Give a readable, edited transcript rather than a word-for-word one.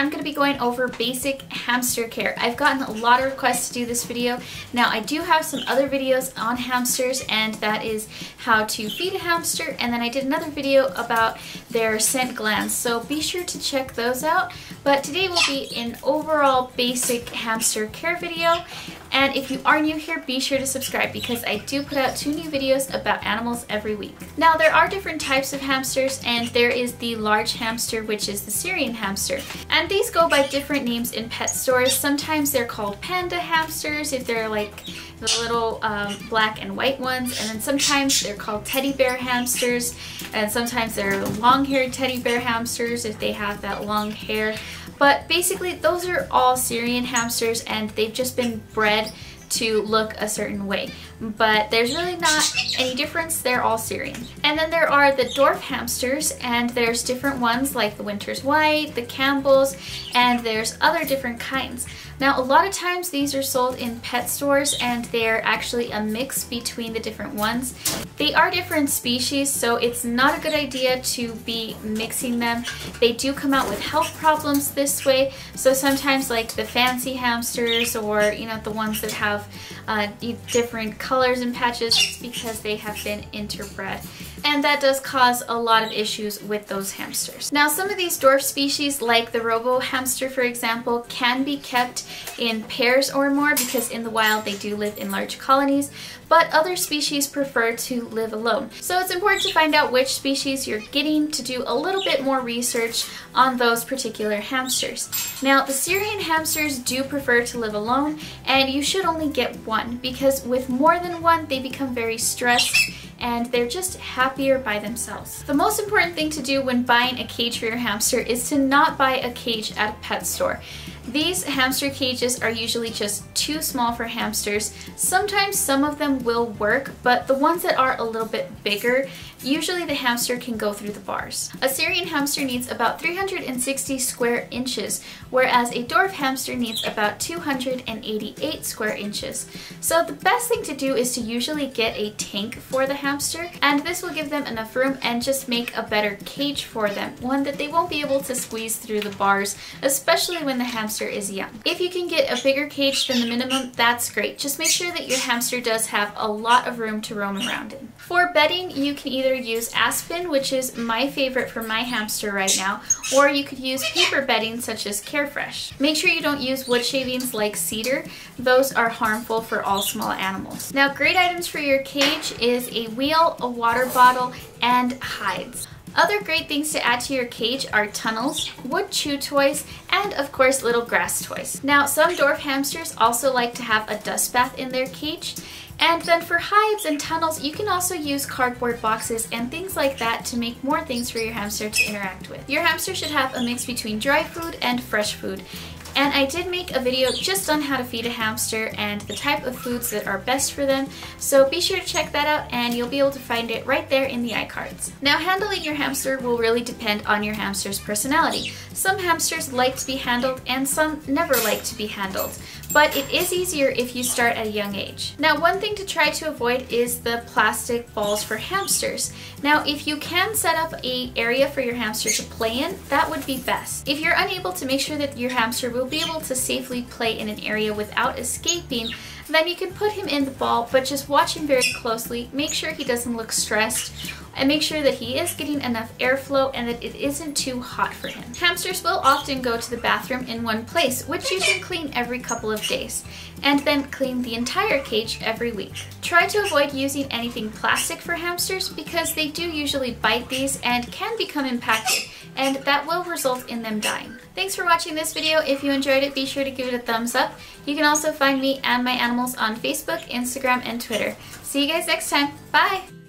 I'm going to be going over basic hamster care. I've gotten a lot of requests to do this video. Now I do have some other videos on hamsters, and that is how to feed a hamster, and then I did another video about their scent glands, so be sure to check those out. But today will be an overall basic hamster care video. And if you are new here, be sure to subscribe because I do put out 2 new videos about animals every week. Now there are different types of hamsters, and there is the large hamster, which is the Syrian hamster. And these go by different names in pet stores. Sometimes they're called panda hamsters if they're like the little black and white ones, and then sometimes they're called teddy bear hamsters, and sometimes they're long-haired teddy bear hamsters if they have that long hair. But basically those are all Syrian hamsters, and they've just been bred to look a certain way. But there's really not any difference, they're all Syrian. And then there are the dwarf hamsters, and there's different ones like the Winter's White, the Campbell's, and there's other different kinds. Now a lot of times these are sold in pet stores, and they're actually a mix between the different ones. They are different species, so it's not a good idea to be mixing them. They do come out with health problems this way, so sometimes like the fancy hamsters, or you know, the ones that have different colors and patches, it's because they have been interbred. And that does cause a lot of issues with those hamsters. Now some of these dwarf species, like the robo hamster for example, can be kept in pairs or more because in the wild they do live in large colonies, but other species prefer to live alone. So it's important to find out which species you're getting, to do a little bit more research on those particular hamsters. Now the Syrian hamsters do prefer to live alone, and you should only get one because with more than one they become very stressed and they're just happier by themselves. The most important thing to do when buying a cage for your hamster is to not buy a cage at a pet store. These hamster cages are usually just too small for hamsters. Sometimes some of them will work, but the ones that are a little bit bigger, usually the hamster can go through the bars. A Syrian hamster needs about 360 square inches, whereas a dwarf hamster needs about 288 square inches. So the best thing to do is to usually get a tank for the hamster, and this will give them enough room and just make a better cage for them, one that they won't be able to squeeze through the bars, especially when the hamster is young. If you can get a bigger cage than the minimum, that's great. Just make sure that your hamster does have a lot of room to roam around in. For bedding, you can either use aspen, which is my favorite for my hamster right now, or you could use paper bedding such as Carefresh. Make sure you don't use wood shavings like cedar. Those are harmful for all small animals. Now great items for your cage is a wheel, a water bottle, and hides. Other great things to add to your cage are tunnels, wood chew toys, and of course little grass toys. Now some dwarf hamsters also like to have a dust bath in their cage. And then for hides and tunnels, you can also use cardboard boxes and things like that to make more things for your hamster to interact with. Your hamster should have a mix between dry food and fresh food. And I did make a video just on how to feed a hamster and the type of foods that are best for them, so be sure to check that out and you'll be able to find it right there in the iCards. Now handling your hamster will really depend on your hamster's personality. Some hamsters like to be handled and some never like to be handled, but it is easier if you start at a young age. Now one thing to try to avoid is the plastic balls for hamsters. Now if you can set up an area for your hamster to play in, that would be best. If you're unable to make sure that your hamster will be able to safely play in an area without escaping, then you can put him in the ball, but just watch him very closely. Make sure he doesn't look stressed, and make sure that he is getting enough airflow and that it isn't too hot for him. Hamsters will often go to the bathroom in one place, which you can clean every couple of days, and then clean the entire cage every week. Try to avoid using anything plastic for hamsters because they do usually bite these and can become impacted, and that will result in them dying. Thanks for watching this video. If you enjoyed it, be sure to give it a thumbs up. You can also find me and my animals on Facebook, Instagram, and Twitter. See you guys next time. Bye!